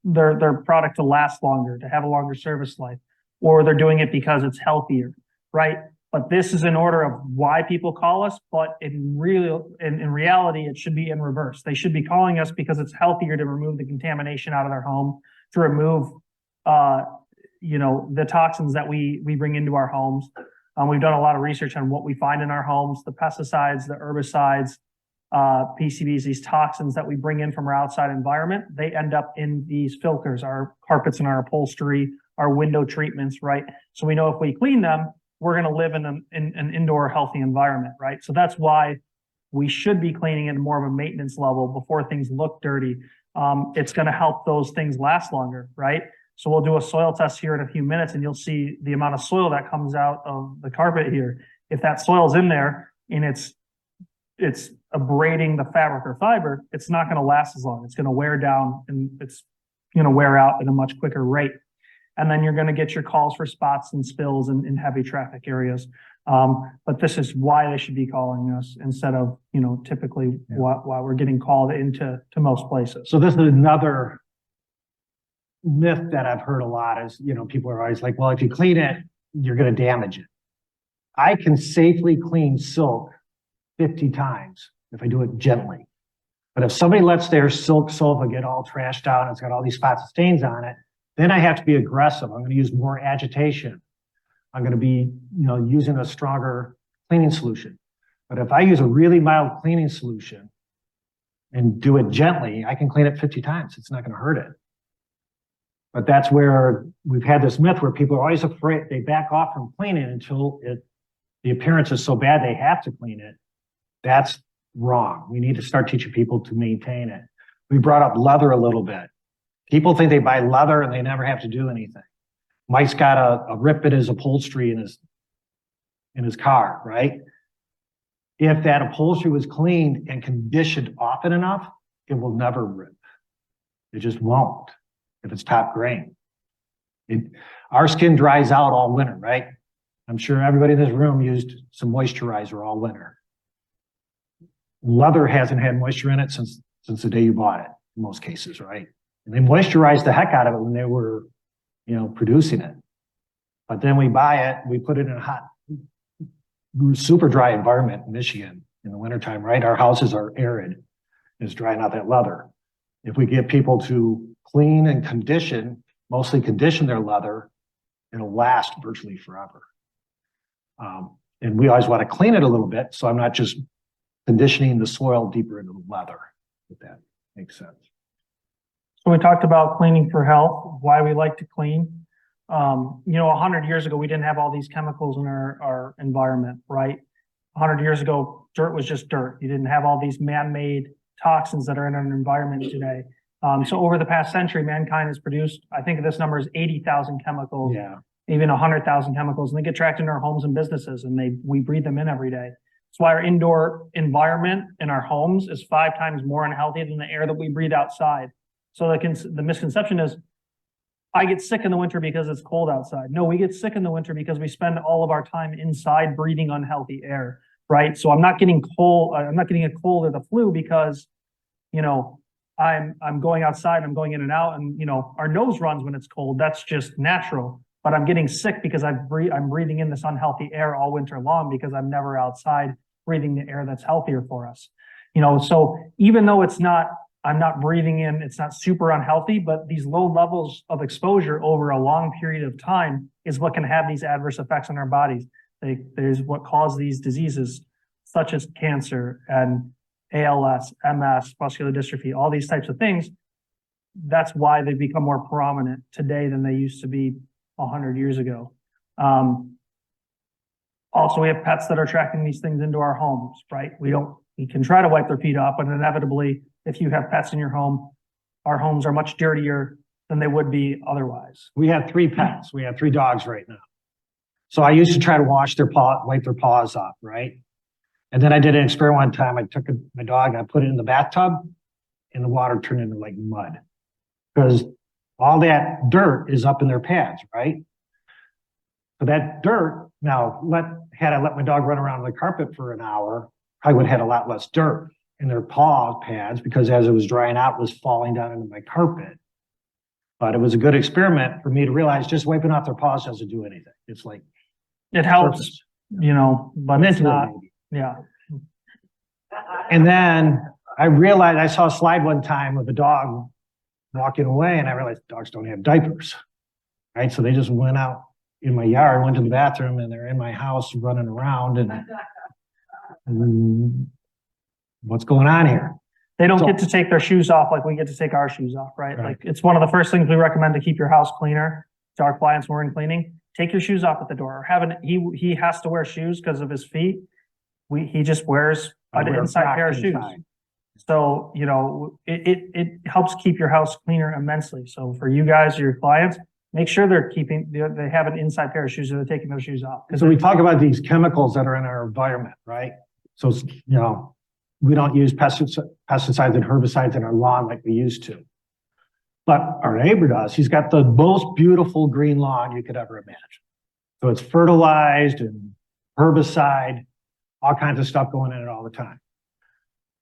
their product to last longer, to have a longer service life, or they're doing it because it's healthier, right? But this is in order of why people call us, but in reality, it should be in reverse. They should be calling us because it's healthier to remove the contamination out of their home, to remove, the toxins that we bring into our homes. We've done a lot of research on what we find in our homes, the pesticides, the herbicides, PCBs, these toxins that we bring in from our outside environment. They end up in these filters, our carpets and our upholstery, our window treatments, right? So we know if we clean them, we're going to live in an indoor healthy environment, right? So that's why we should be cleaning at more of a maintenance level before things look dirty. It's going to help those things last longer, right? So we'll do a soil test here in a few minutes and you'll see the amount of soil that comes out of the carpet here. If that soil's in there and it's abrading the fabric or fiber, it's not going to last as long. It's going to wear down and it's going to wear out at a much quicker rate. And then you're going to get your calls for spots and spills in heavy traffic areas. But this is why they should be calling us instead of, typically why we're getting called into most places. So this is another myth that I've heard a lot is, people are always like, well, if you clean it, you're going to damage it. I can safely clean silk 50 times if I do it gently. But if somebody lets their silk sofa get all trashed out and it's got all these spots and stains on it, then I have to be aggressive. I'm going to use more agitation. I'm going to be, using a stronger cleaning solution. But if I use a really mild cleaning solution and do it gently, I can clean it 50 times. It's not going to hurt it. But that's where we've had this myth where people are always afraid. They back off from cleaning until the appearance is so bad they have to clean it. That's wrong. We need to start teaching people to maintain it. We brought up leather a little bit. People think they buy leather and they never have to do anything. Mike's got a rip in his upholstery in his car, right? If that upholstery was cleaned and conditioned often enough, it will never rip. It just won't if it's top grain. Our skin dries out all winter, right? I'm sure everybody in this room used some moisturizer all winter. Leather hasn't had moisture in it since the day you bought it, in most cases, right? And they moisturized the heck out of it when they were, producing it. But then we buy it, we put it in a hot, super dry environment in Michigan in the wintertime, right? Our houses are arid. It's drying out that leather. If we get people to clean and condition, mostly condition their leather, it'll last virtually forever. And we always want to clean it a little bit, so I'm not just conditioning the soil deeper into the leather, if that makes sense. So we talked about cleaning for health, why we like to clean. 100 years ago, we didn't have all these chemicals in our environment, right? 100 years ago, dirt was just dirt. You didn't have all these man-made toxins that are in our environment today. So over the past century, mankind has produced, I think this number is 80,000 chemicals, even 100,000 chemicals, and they get tracked into our homes and businesses, and we breathe them in every day. That's why our indoor environment in our homes is 5 times more unhealthy than the air that we breathe outside. So the misconception is, I get sick in the winter because it's cold outside. No, we get sick in the winter because we spend all of our time inside breathing unhealthy air, right? So I'm not getting cold. I'm not getting a cold or the flu because, I'm going outside, I'm going in and out, and our nose runs when it's cold. That's just natural. But I'm getting sick because I'm breathing in this unhealthy air all winter long because I'm never outside breathing the air that's healthier for us. So even though I'm not breathing in, it's not super unhealthy, but these low levels of exposure over a long period of time is what can have these adverse effects on our bodies. There's what cause these diseases, such as cancer and ALS, MS, muscular dystrophy, all these types of things. That's why they become more prominent today than they used to be 100 years ago. Also, we have pets that are attracting these things into our homes, right? We can try to wipe their feet off, but inevitably, if you have pets in your home, our homes are much dirtier than they would be otherwise. We have 3 pets. We have 3 dogs right now. So I used to try to wipe their paws off, right? And then I did an experiment one time. I took my dog and I put it in the bathtub and the water turned into like mud because all that dirt is up in their pads, right? So that dirt, now, had I let my dog run around on the carpet for an hour, I would have had a lot less dirt in their paw pads because as it was drying out, it was falling down into my carpet. But it was a good experiment for me to realize just wiping off their paws doesn't do anything. It's like it helps, but it's not. Yeah. And then I realized I saw a slide one time of a dog walking away, and I realized dogs don't have diapers, right? So they just went out in my yard, went to the bathroom, and they're in my house running around. And what's going on here? They don't get to take their shoes off like we get to take our shoes off, right? Like it's one of the first things we recommend to keep your house cleaner to our clients when we're in cleaning. Take your shoes off at the door. He has to wear shoes because of his feet. He just wears an inside pair of shoes. So, it helps keep your house cleaner immensely. So for you guys, your clients, make sure they have an inside pair of shoes or they're taking those shoes off. So we talk about these chemicals that are in our environment, right? So, we don't use pesticides and herbicides in our lawn like we used to. But our neighbor does. He's got the most beautiful green lawn you could ever imagine. So it's fertilized and herbicide, all kinds of stuff going in it all the time.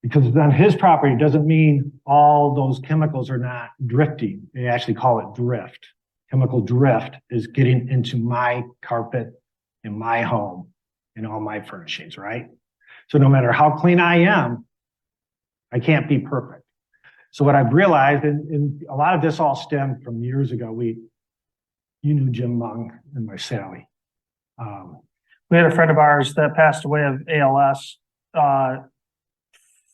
Because on his property doesn't mean all those chemicals are not drifting. They actually call it drift. Chemical drift is getting into my carpet in my home in all my furnishings, right? So no matter how clean I am, I can't be perfect. So what I've realized, and a lot of this all stemmed from years ago, you knew Jim Mung and my Sally. We had a friend of ours that passed away of ALS,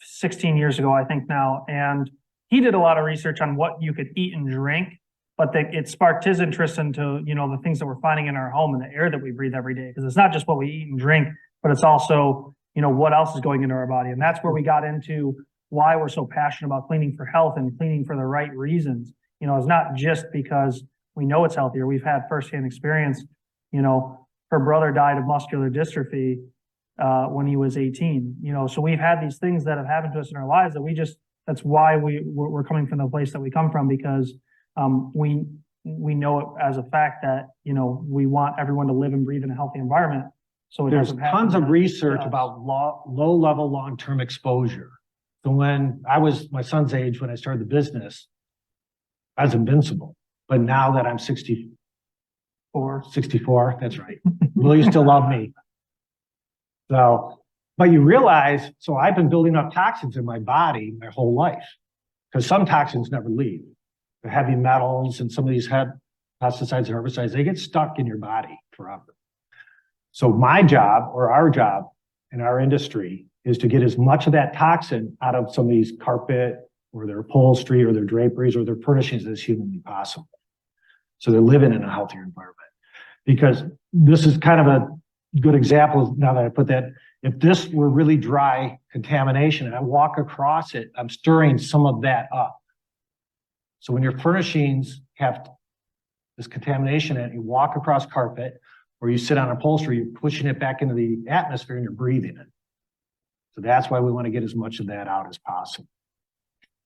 16 years ago, I think now, and he did a lot of research on what you could eat and drink, but it sparked his interest into, the things that we're finding in our home and the air that we breathe every day. Because it's not just what we eat and drink, but it's also, what else is going into our body. And that's where we got into why we're so passionate about cleaning for health and cleaning for the right reasons. It's not just because we know it's healthier. We've had firsthand experience. Her brother died of muscular dystrophy when he was 18. So we've had these things that have happened to us in our lives that that's why we're coming from the place that we come from, because we know it as a fact that, we want everyone to live and breathe in a healthy environment. So there's tons of research about low level, long-term exposure. So when I was my son's age, when I started the business, I was invincible. But now that I'm 64, that's right. Will you still love me? So, but you realize, so I've been building up toxins in my body my whole life, because some toxins never leave. The heavy metals and some of these pesticides and herbicides, they get stuck in your body forever. So my job, or our job in our industry, is to get as much of that toxin out of some of these carpet or their upholstery or their draperies or their furnishings as humanly possible. So they're living in a healthier environment. Because this is kind of a good example, now that I put that, if this were really dry contamination and I walk across it, I'm stirring some of that up. So when your furnishings have this contamination in it, you walk across carpet or you sit on upholstery, you're pushing it back into the atmosphere and you're breathing it. So that's why we want to get as much of that out as possible.